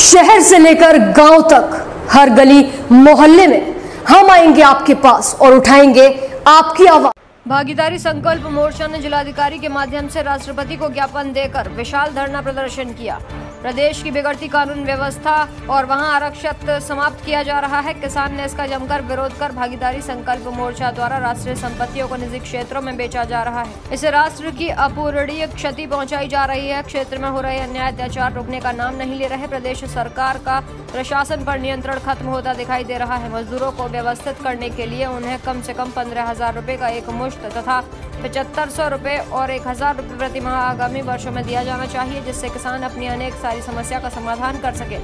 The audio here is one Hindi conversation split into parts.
शहर से लेकर गांव तक हर गली मोहल्ले में हम आएंगे आपके पास और उठाएंगे आपकी आवाज। भागीदारी संकल्प मोर्चा ने जिलाधिकारी के माध्यम से राष्ट्रपति को ज्ञापन देकर विशाल धरना प्रदर्शन किया। प्रदेश की बिगड़ती कानून व्यवस्था और वहां आरक्षण समाप्त किया जा रहा है। किसान ने इसका जमकर विरोध कर भागीदारी संकल्प मोर्चा द्वारा राष्ट्रीय संपत्तियों को निजी क्षेत्रों में बेचा जा रहा है। इससे राष्ट्र की अपूरणीय क्षति पहुंचाई जा रही है। क्षेत्र में हो रहे अन्याय अत्याचार रुकने का नाम नहीं ले रहे। प्रदेश सरकार का प्रशासन पर नियंत्रण खत्म होता दिखाई दे रहा है। मजदूरों को व्यवस्थित करने के लिए उन्हें कम से कम 15,000 रुपए का एक मुश्त तथा 7500 रुपए और 1000 रुपए प्रति माह आगामी वर्षों में दिया जाना चाहिए, जिससे किसान अपनी अनेक सारी समस्या का समाधान कर सके।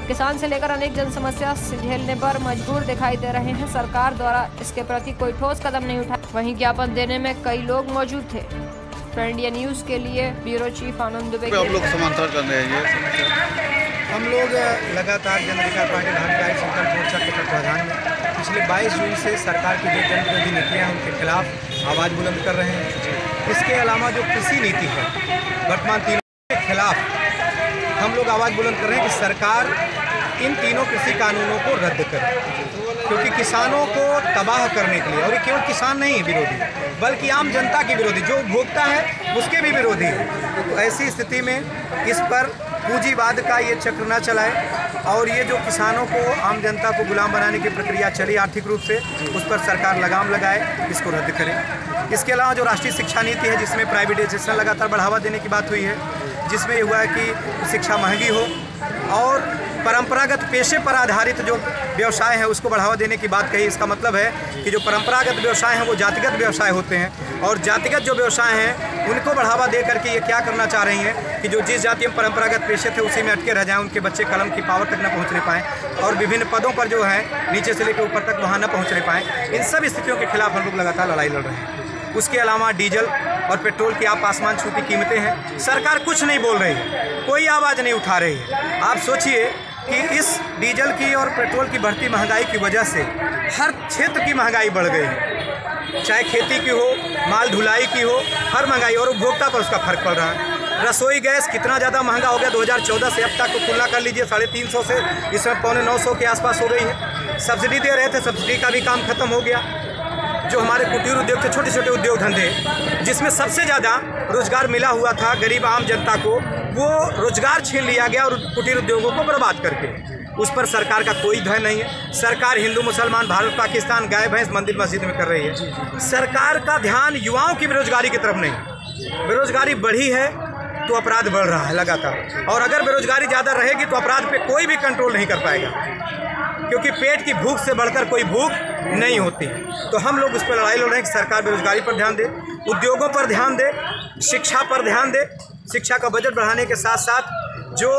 किसान से लेकर अनेक जन समस्या झेलने पर मजबूर दिखाई दे रहे हैं। सरकार द्वारा इसके प्रति कोई ठोस कदम नहीं उठाया। वहीं ज्ञापन देने में कई लोग मौजूद थे। इंडिया न्यूज के लिए ब्यूरो चीफ आनंद दुबे। आप लोग समांतर कर रहे हैं। हम लोग लगातार जन अधिकार पार्टी भागीदारी संकल्प मोर्चा के तत्वाधान में पिछले 22 जून से सरकार की जो जन विरोधी नीतियाँ हैं उनके खिलाफ आवाज़ बुलंद कर रहे हैं। इसके अलावा जो कृषि नीति है वर्तमान तीनों के खिलाफ हम लोग आवाज़ बुलंद कर रहे हैं कि सरकार इन तीनों कृषि कानूनों को रद्द करे, क्योंकि किसानों को तबाह करने के लिए, और ये केवल किसान नहीं है विरोधी, बल्कि आम जनता के विरोधी, जो उपभोक्ता है उसके भी विरोधी है। तो ऐसी स्थिति में इस पर पूंजीवाद का ये चक्र न चलाए और ये जो किसानों को, आम जनता को गुलाम बनाने की प्रक्रिया चली आर्थिक रूप से, उस पर सरकार लगाम लगाए, इसको रद्द करे। इसके अलावा जो राष्ट्रीय शिक्षा नीति है जिसमें प्राइवेटाइजेशन लगातार बढ़ावा देने की बात हुई है, जिसमें ये हुआ है कि शिक्षा महंगी हो और परंपरागत पेशे पर आधारित जो व्यवसाय है उसको बढ़ावा देने की बात कही। इसका मतलब है कि जो परंपरागत व्यवसाय हैं वो जातिगत व्यवसाय होते हैं और जातिगत जो व्यवसाय हैं उनको बढ़ावा दे करके ये क्या करना चाह रही हैं कि जो जिस जाति में परंपरागत पेशे थे उसी में अटके रह जाएं, उनके बच्चे कलम की पावर तक न पहुँचने पाएँ और विभिन्न पदों पर जो है नीचे से लेकर ऊपर तक वहाँ न पहुँचने पाएँ। इन सब स्थितियों के खिलाफ हम लोग लगातार लड़ाई लड़ रहे हैं। उसके अलावा डीजल और पेट्रोल की आप आसमान छूती कीमतें हैं, सरकार कुछ नहीं बोल रही है, कोई आवाज़ नहीं उठा रही है। आप सोचिए कि इस डीजल की और पेट्रोल की बढ़ती महंगाई की वजह से हर क्षेत्र की महंगाई बढ़ गई है, चाहे खेती की हो, माल ढुलाई की हो, हर महंगाई, और उपभोक्ता पर उसका फर्क पड़ रहा है। रसोई गैस कितना ज़्यादा महंगा हो गया, 2014 से अब तक को तुलना कर लीजिए, 350 से इस समय 850 के आसपास हो गई है। सब्सिडी दे रहे थे, सब्सिडी का भी काम खत्म हो गया। जो हमारे कुटीर उद्योग थे, छोटे छोटे उद्योग धंधे, जिसमें सबसे ज़्यादा रोजगार मिला हुआ था गरीब आम जनता को, वो रोजगार छीन लिया गया और कुटीर उद्योगों को बर्बाद करके। उस पर सरकार का कोई ध्यान नहीं है। सरकार हिंदू मुसलमान, भारत पाकिस्तान, गाय भैंस, मंदिर मस्जिद में कर रही है। सरकार का ध्यान युवाओं की बेरोजगारी की तरफ नहीं। बेरोजगारी बढ़ी है तो अपराध बढ़ रहा है लगातार, और अगर बेरोजगारी ज़्यादा रहेगी तो अपराध पे कोई भी कंट्रोल नहीं कर पाएगा, क्योंकि पेट की भूख से बढ़कर कोई भूख नहीं होती। तो हम लोग उस पर लड़ाई लड़ रहे हैं कि सरकार बेरोजगारी पर ध्यान दे, उद्योगों पर ध्यान दे, शिक्षा पर ध्यान दे। शिक्षा का बजट बढ़ाने के साथ साथ जो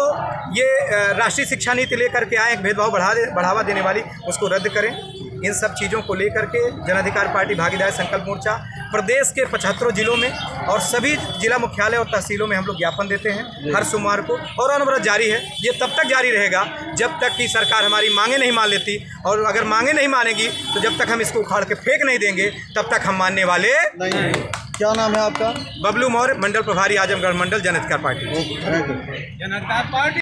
ये राष्ट्रीय शिक्षा नीति लेकर के आए, भेदभाव बढ़ावा देने वाली, उसको रद्द करें। इन सब चीज़ों को लेकर के जन अधिकार पार्टी भागीदारी संकल्प मोर्चा प्रदेश के 75 जिलों में और सभी जिला मुख्यालय और तहसीलों में हम लोग ज्ञापन देते हैं हर सोमवार को, और अनवरत जारी है। ये तब तक जारी रहेगा जब तक कि सरकार हमारी मांगे नहीं मान लेती, और अगर मांगे नहीं मानेगी तो जब तक हम इसको उखाड़ के फेंक नहीं देंगे तब तक हम मानने वाले नहीं। क्या नाम है आपका? बबलू मौर्य, मंडल प्रभारी आजमगढ़ मंडल, जन अधिकार पार्टी। जन अधिकार पार्टी।